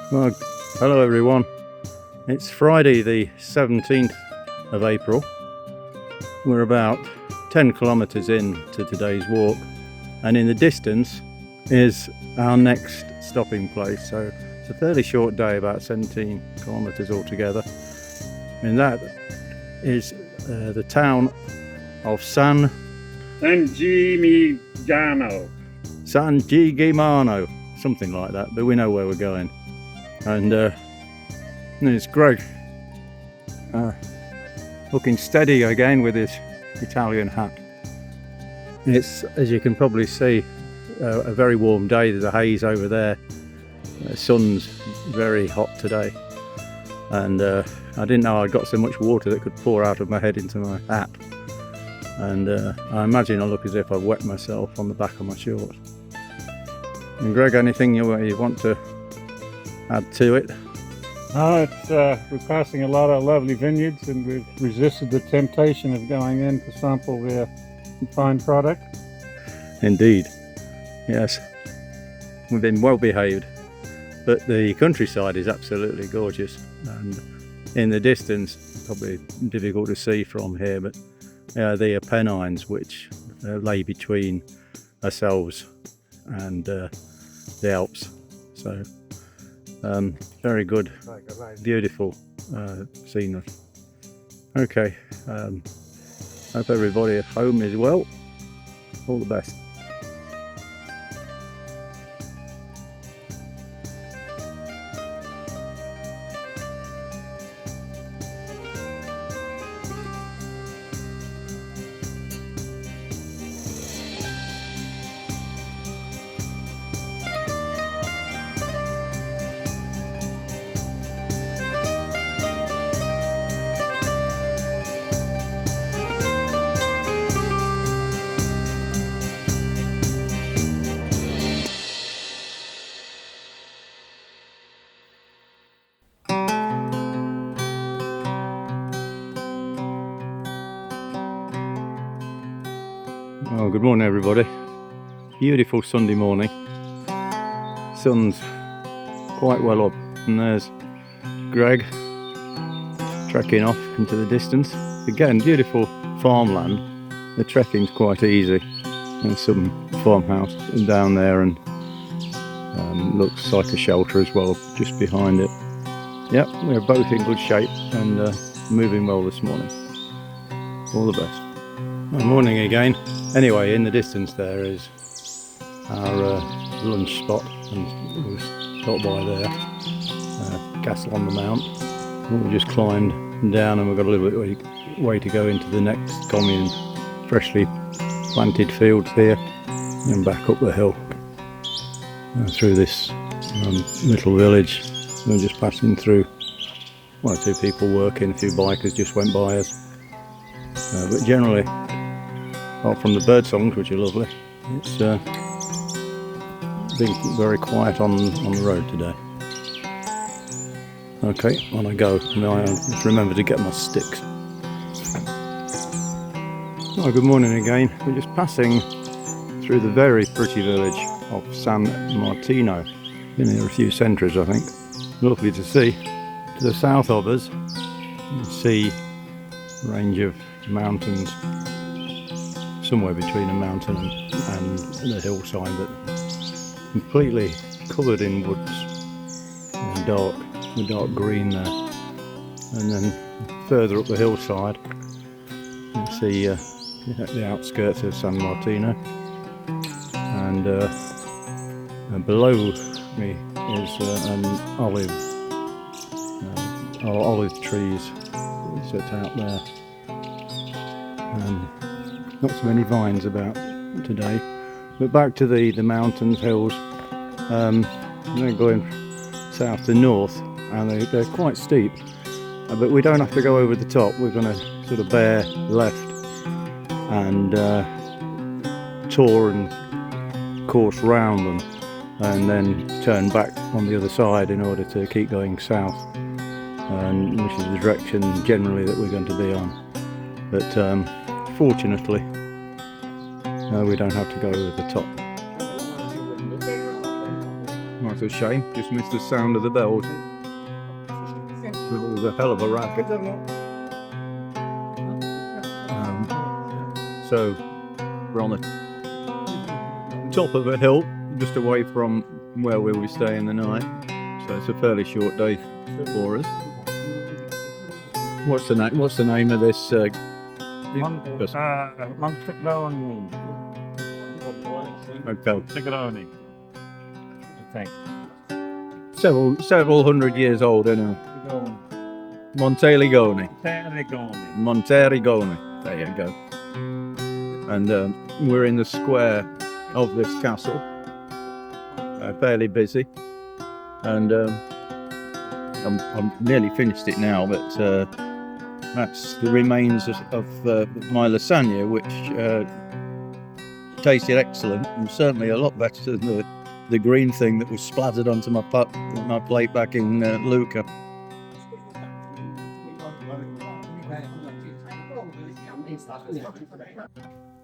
Well, hello everyone. It's Friday the 17th of April. We're about 10 kilometres in to today's walk, and in the distance is our next stopping place. So it's a fairly short day, about 17 kilometres altogether. And that is the town of San Gimignano. Something like that, but we know where we're going. And there's Greg looking steady again with his Italian hat. It's, as you can probably see, a very warm day. There's a haze over there. The sun's very hot today, and I didn't know I'd got so much water that could pour out of my head into my hat, and I imagine I look as if I've wet myself on the back of my shorts. And Greg, anything you want to add to it? We're passing a lot of lovely vineyards, and we've resisted the temptation of going in to sample their fine product. Indeed, yes. We've been well behaved, but the countryside is absolutely gorgeous, and in the distance, probably difficult to see from here, but the Apennines, which lay between ourselves and the Alps. So very good, beautiful scenery. Okay, hope everybody at home is well. All the best. Oh, good morning everybody. Beautiful Sunday morning. Sun's quite well up, and there's Greg trekking off into the distance. Again, beautiful farmland. The trekking's quite easy. There's some farmhouse down there, and looks like a shelter as well just behind it. Yep, we're both in good shape and moving well this morning. All the best. Good morning again. Anyway, in the distance there is our lunch spot, and we'll stop by there. Castle on the Mount. We just climbed down, and we've got a little bit way to go into the next commune. Freshly planted fields here, and back up the hill through this little village. We're just passing through. One or two people working, a few bikers just went by us, but generally, apart from the bird songs, which are lovely, it's been very quiet on the road today. Okay, on I go. Now I just remember to get my sticks. Oh, good morning again. We're just passing through the very pretty village of San Martino. Been here a few centuries, I think. Lovely to see. To the south of us, you see a range of mountains, somewhere between a mountain and the hillside, but completely covered in woods, and dark green there. And then further up the hillside, you see the outskirts of San Martino, and below me is an olive trees set out there. Not so many vines about today, but back to the mountains, hills. They're going south to north, and they're quite steep, but we don't have to go over the top. We're going to sort of bear left and tour and course round them, and then turn back on the other side in order to keep going south, which is the direction generally that we're going to be on. But fortunately, we don't have to go over the top. That's a shame. Just missed the sound of the bells. It was a hell of a racket. So we're on the top of a hill, just away from where we will be staying the night. So it's a fairly short day for us. What's the name of this? Monteriggioni. Okay. Monteriggioni, I think. Several hundred years old, isn't it? Monteriggioni. Monteriggioni. There you go. And we're in the square of this castle. Fairly busy, and I'm nearly finished it now. But that's the remains of my lasagna, which tasted excellent, and certainly a lot better than the green thing that was splattered onto my plate back in Lucca.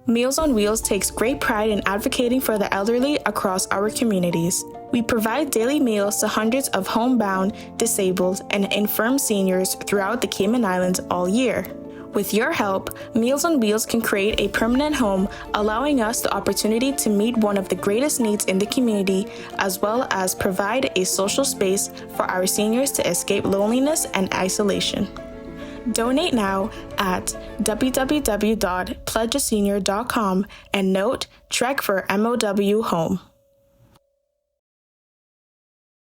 Meals on Wheels takes great pride in advocating for the elderly across our communities. We provide daily meals to hundreds of homebound, disabled, and infirm seniors throughout the Cayman Islands all year. With your help, Meals on Wheels can create a permanent home, allowing us the opportunity to meet one of the greatest needs in the community, as well as provide a social space for our seniors to escape loneliness and isolation. Donate now at www.pledgeasenior.com and note Trek for MOW Home.